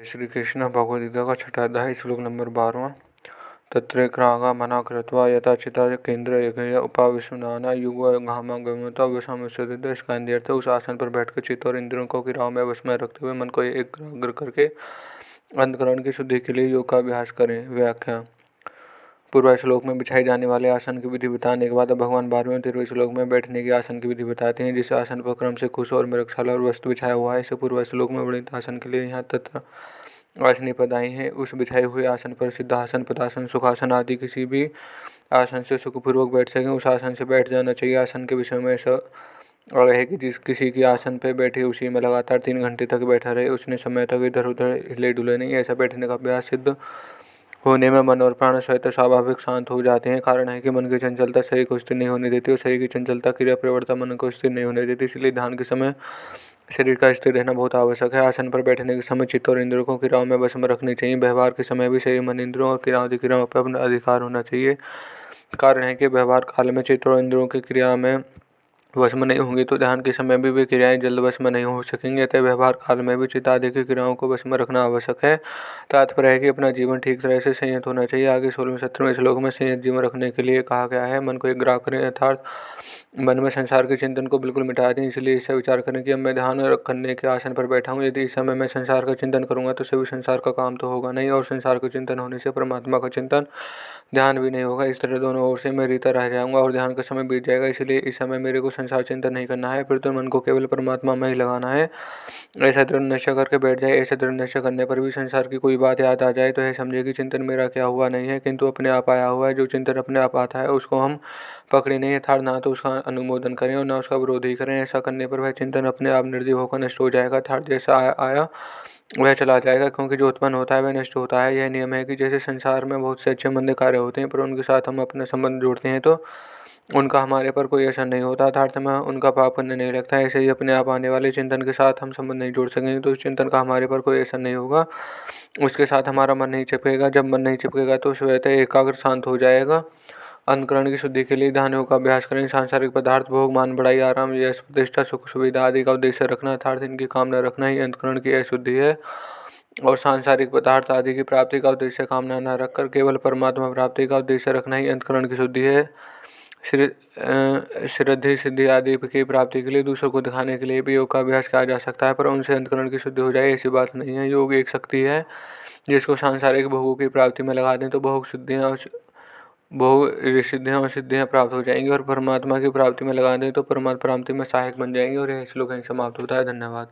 श्री कृष्ण भगवद्गीता का छठा अध्याय श्लोक नंबर 12। तत्रैकाग्रया मना कृत्वा यथा चित्ता केन्द्रयज्ञया उपावेशनाना युगो-घामागम्यता वशमनस्यते। इसका अर्थ है, उस आसन पर बैठकर चित्त और इंद्रियों को क्रियाओं में वश में रखते हुए मन को एकाग्र करके अंतःकरण की शुद्धि के लिए योग का अभ्यास करें। व्याख्या। पूर्व श्लोक में बिछाए जाने वाले आसन की विधि बताने के बाद भगवान 12वें और 13वें श्लोक में बैठने के आसन की विधि बताते हैं। जिस आसन पर क्रम से कुश और मृगशाला और वस्तु बिछाया हुआ है, इसे पूर्व श्लोक में वर्णित आसन के लिए यहाँ तथा आसनी पद आई है। उस बिछाए हुए आसन पर सिद्धासन, पदासन, सुखासन आदि किसी भी आसन से सुखपूर्वक बैठ सकें, उस आसन से बैठ जाना चाहिए। आसन के विषय में ऐसा है कि जिस किसी के आसन पर बैठे उसी में लगातार 3 घंटे तक बैठा रहे, उसने समय तक इधर उधर हिले डुले नहीं। ऐसा बैठने का अभ्यास सिद्ध होने में मन और प्राण स्वतः स्वाभाविक शांत हो जाते हैं। कारण है कि मन की चंचलता शरीर को स्थिर नहीं होने देती और शरीर की चंचलता क्रिया प्रवृत्ता मन को स्थिर नहीं होने देती। इसलिए ध्यान के समय शरीर का स्थिर रहना बहुत आवश्यक है। आसन पर बैठने के समय चित्त और इंद्रियों को क्रियाओं में वश में रखनी चाहिए। व्यवहार के समय भी शरीर, मन, इंद्रियों और क्रियाओं पर अपना अधिकार होना चाहिए। कारण है कि व्यवहार काल में चित्त और इंद्रियों की क्रिया में वश में नहीं होंगी तो ध्यान के समय भी वे क्रियाएं जल्द वश में नहीं हो सकेंगी। अतः व्यवहार काल में भी चित्त आदि की क्रियाओं को वश में रखना आवश्यक है। तात्पर्य है कि अपना जीवन ठीक तरह से संयत होना चाहिए। आगे 16वें-17वें श्लोक में संयत जीवन रखने के लिए कहा गया है। मन को एकाग्र करें, अर्थात मन में संसार के चिंतन को बिल्कुल मिटा दें। इसलिए इससे विचार करें कि अब मैं ध्यान करने के आसन पर बैठा हूँ। यदि इस समय मैं संसार का चिंतन करूंगा तो सभी संसार का काम तो होगा नहीं, और संसार का चिंतन होने से परमात्मा का चिंतन ध्यान भी नहीं होगा। इस तरह दोनों ओर से मैं रीता रह जाऊंगा और ध्यान का समय बीत जाएगा। इसलिए इस समय मेरे को संसार चिंतन नहीं करना है, फिर तो मन को केवल परमात्मा में ही लगाना है। ऐसा दृढ़ निश्चय करके बैठ जाए। ऐसे दृढ़ निश्चय करने पर भी संसार की कोई बात याद आ जाए तो यह समझे कि चिंतन मेरा क्या हुआ नहीं है, किंतु अपने आप आया हुआ है। जो चिंतन अपने आप आता है उसको हम पकड़े नहीं, अर्थात ना तो उसका अनुमोदन करें और ना उसका विरोध ही करें। ऐसा करने पर वह चिंतन अपने आप निर्जीव होकर नष्ट हो जाएगा, अर्थात जैसा आया वह चला जाएगा, क्योंकि जो उत्पन्न होता है वह नष्ट होता है। यह नियम है कि जैसे संसार में बहुत से अच्छे मंद कार्य होते हैं, पर उनके साथ हम अपना संबंध जोड़ते हैं तो उनका हमारे पर कोई असर नहीं होता, अर्थात हमें उनका पाप पुण्य नहीं लगता। ऐसे ही अपने आप आने वाले चिंतन के साथ हम संबंध नहीं जोड़ सकेंगे तो उस चिंतन का हमारे पर कोई असर नहीं होगा, उसके साथ हमारा मन नहीं चिपकेगा। जब मन नहीं चिपकेगा तो स्वतः एकाग्र शांत हो जाएगा। अंतःकरण की शुद्धि के लिए ध्यान योग का अभ्यास करें। सांसारिक पदार्थ, भोग, मान, बढ़ाई, आराम, यश, प्रतिष्ठा, सुख, सुविधा आदि का उद्देश्य रखना, अर्थात इनकी कामना रखना ही अंतःकरण की अशुद्धि है। और सांसारिक पदार्थ आदि की प्राप्ति का उद्देश्य कामना न रखकर केवल परमात्मा प्राप्ति का उद्देश्य रखना ही अंतःकरण की शुद्धि है। सिद्धि, सिद्धि आदि की प्राप्ति के लिए दूसरों को दिखाने के लिए भी योग का अभ्यास किया जा सकता है, पर उनसे अंतःकरण की शुद्धि हो जाए ऐसी बात नहीं है। योग एक शक्ति है, जिसको सांसारिक भोगों की प्राप्ति में लगा दें तो भोग सिद्धियाँ और सिद्धियाँ प्राप्त हो जाएंगी, और परमात्मा की प्राप्ति में लगा दें तो परमात्मा प्राप्ति में सहायक बन जाएंगी। और यह श्लोक यहीं समाप्त होता है। धन्यवाद।